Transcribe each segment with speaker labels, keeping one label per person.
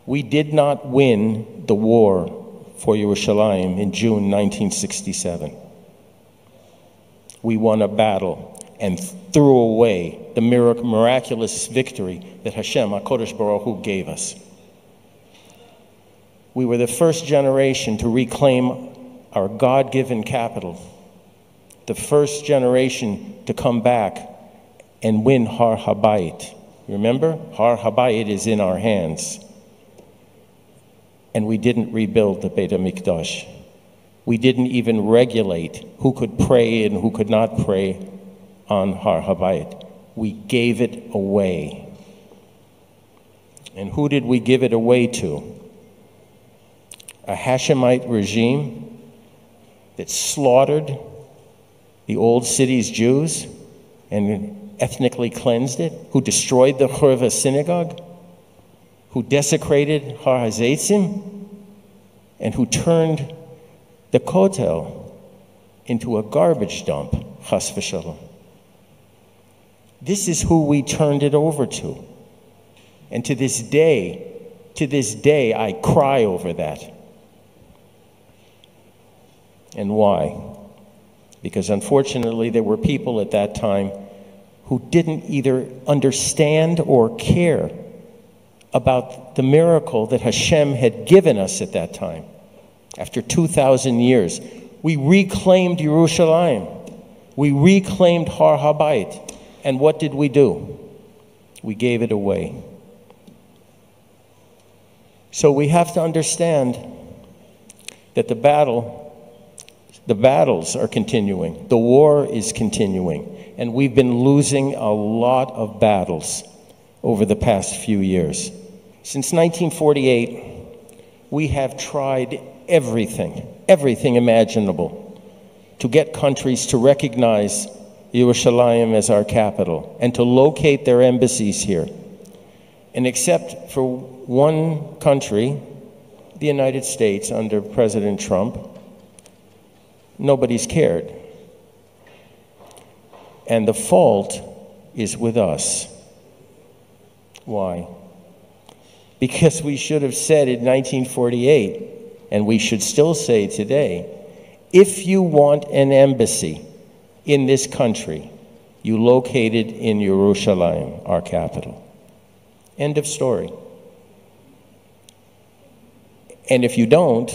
Speaker 1: We did not win the war for Yerushalayim in June 1967. We won a battle and threw away the miraculous victory that Hashem, HaKadosh Baruch Hu, gave us. We were the first generation to reclaim our God-given capital, the first generation to come back and win Har HaBayit. Remember? Har HaBayit is in our hands. And we didn't rebuild the Beit HaMikdash. We didn't even regulate who could pray and who could not pray on Har HaBayit. We gave it away. And who did we give it away to? A Hashemite regime that slaughtered the old city's Jews and ethnically cleansed it, who destroyed the Churva synagogue, who desecrated Har HaZeitzim, and who turned the Kotel into a garbage dump, chas v'shalom. This is who we turned it over to. And to this day, I cry over that. And why? Because unfortunately, there were people at that time who didn't either understand or care about the miracle that Hashem had given us at that time. After 2,000 years, we reclaimed Yerushalayim. We reclaimed Har HaBayit. And what did we do? We gave it away. So we have to understand that the battles are continuing. The war is continuing. And we've been losing a lot of battles over the past few years. Since 1948, we have tried everything imaginable to get countries to recognize Yerushalayim as our capital and to locate their embassies here. And except for one country, the United States under President Trump, nobody's cared. And the fault is with us. Why? Because we should have said in 1948, and we should still say today, if you want an embassy in this country, you locate it in Yerushalayim, our capital. End of story. And if you don't,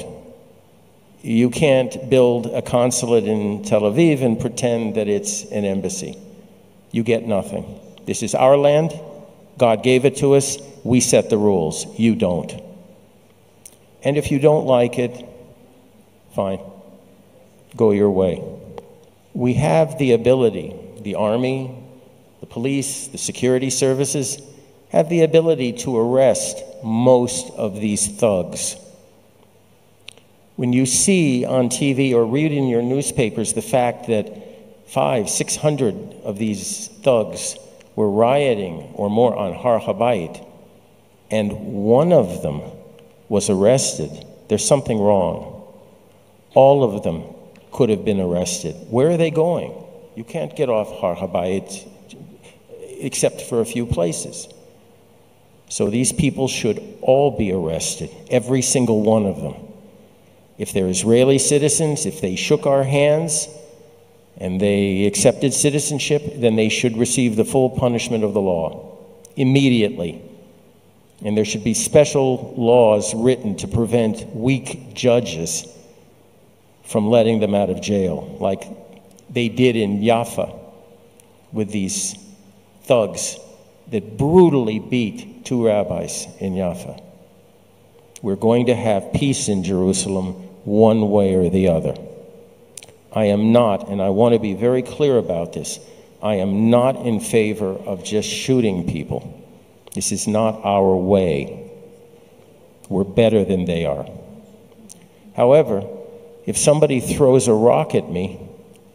Speaker 1: you can't build a consulate in Tel Aviv and pretend that it's an embassy. You get nothing. This is our land. God gave it to us. We set the rules. You don't. And if you don't like it, fine. Go your way. We have the ability, the army, the police, the security services, have the ability to arrest most of these thugs. When you see on TV or read in your newspapers the fact that 500-600 of these thugs were rioting or more on Har HaBayit, and one of them was arrested, there's something wrong. All of them could have been arrested. Where are they going? You can't get off Har HaBayit except for a few places. So these people should all be arrested, every single one of them. If they're Israeli citizens, if they shook our hands and they accepted citizenship, then they should receive the full punishment of the law immediately. And there should be special laws written to prevent weak judges from letting them out of jail, like they did in Jaffa with these thugs that brutally beat 2 rabbis in Jaffa. We're going to have peace in Jerusalem one way or the other. I am not, and I want to be very clear about this, I am not in favor of just shooting people. This is not our way. We're better than they are. However, if somebody throws a rock at me,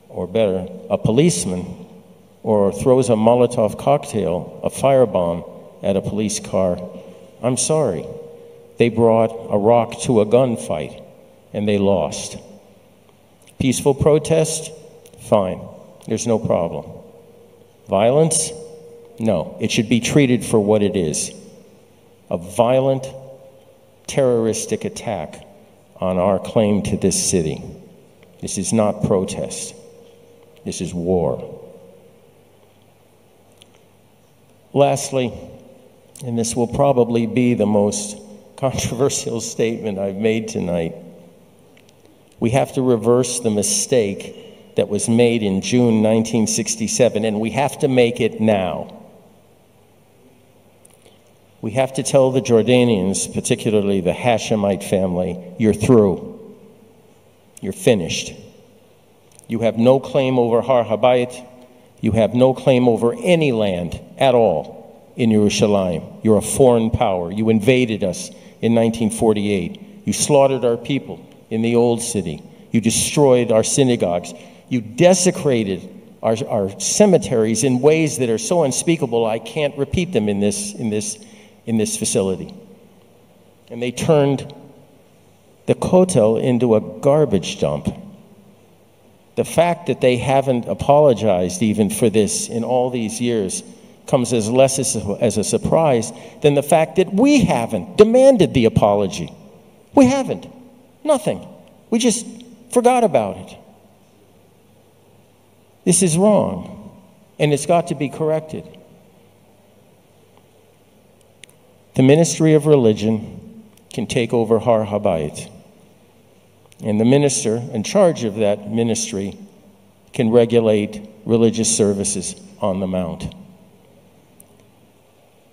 Speaker 1: or better, a policeman, or throws a Molotov cocktail, a firebomb at a police car, I'm sorry. They brought a rock to a gunfight, and they lost. Peaceful protest? Fine. There's no problem. Violence? No. It should be treated for what it is. A violent terroristic attack on our claim to this city. This is not protest. This is war. Lastly, and this will probably be the most controversial statement I've made tonight, we have to reverse the mistake that was made in June 1967, and we have to make it now. We have to tell the Jordanians, particularly the Hashemite family, you're through. You're finished. You have no claim over Har HaBayit. You have no claim over any land at all in Yerushalayim. You're a foreign power. You invaded us in 1948. You slaughtered our people in the old city. You destroyed our synagogues. You desecrated our cemeteries in ways that are so unspeakable I can't repeat them in this facility. And they turned the Kotel into a garbage dump. The fact that they haven't apologized even for this in all these years comes as less as a surprise than the fact that we haven't demanded the apology. We haven't. Nothing. We just forgot about it. This is wrong, and it's got to be corrected. The Ministry of Religion can take over Har HaBayit, and the minister in charge of that ministry can regulate religious services on the Mount.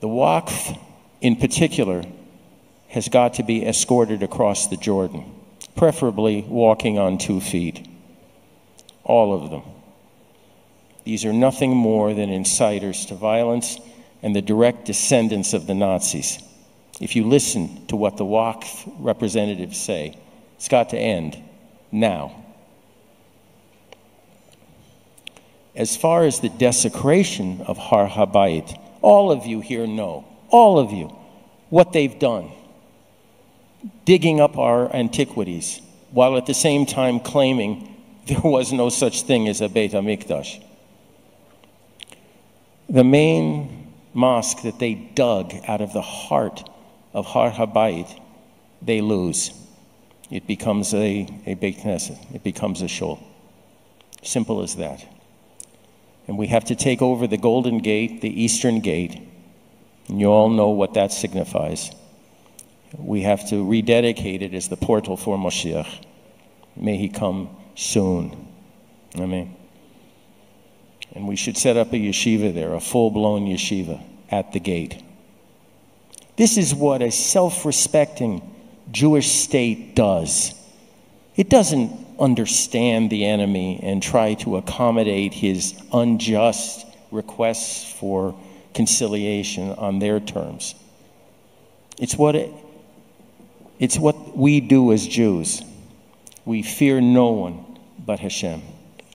Speaker 1: The Waqf, in particular, has got to be escorted across the Jordan, preferably walking on 2 feet. All of them. These are nothing more than inciters to violence and the direct descendants of the Nazis. If you listen to what the Waqf representatives say, it's got to end now. As far as the desecration of Har HaBayit, all of you here know, all of you, what they've done. Digging up our antiquities, while at the same time claiming there was no such thing as a Beit HaMikdash. The main mosque that they dug out of the heart of Har HaBayit, they lose. It becomes a Beit Knesset. It becomes a shul. Simple as that. And we have to take over the Golden Gate, the Eastern Gate, and you all know what that signifies. We have to rededicate it as the portal for Moshiach. May he come soon. Amen. And we should set up a yeshiva there, a full-blown yeshiva at the gate. This is what a self-respecting Jewish state does. It doesn't understand the enemy and try to accommodate his unjust requests for conciliation on their terms. It's what we do as Jews. We fear no one but Hashem.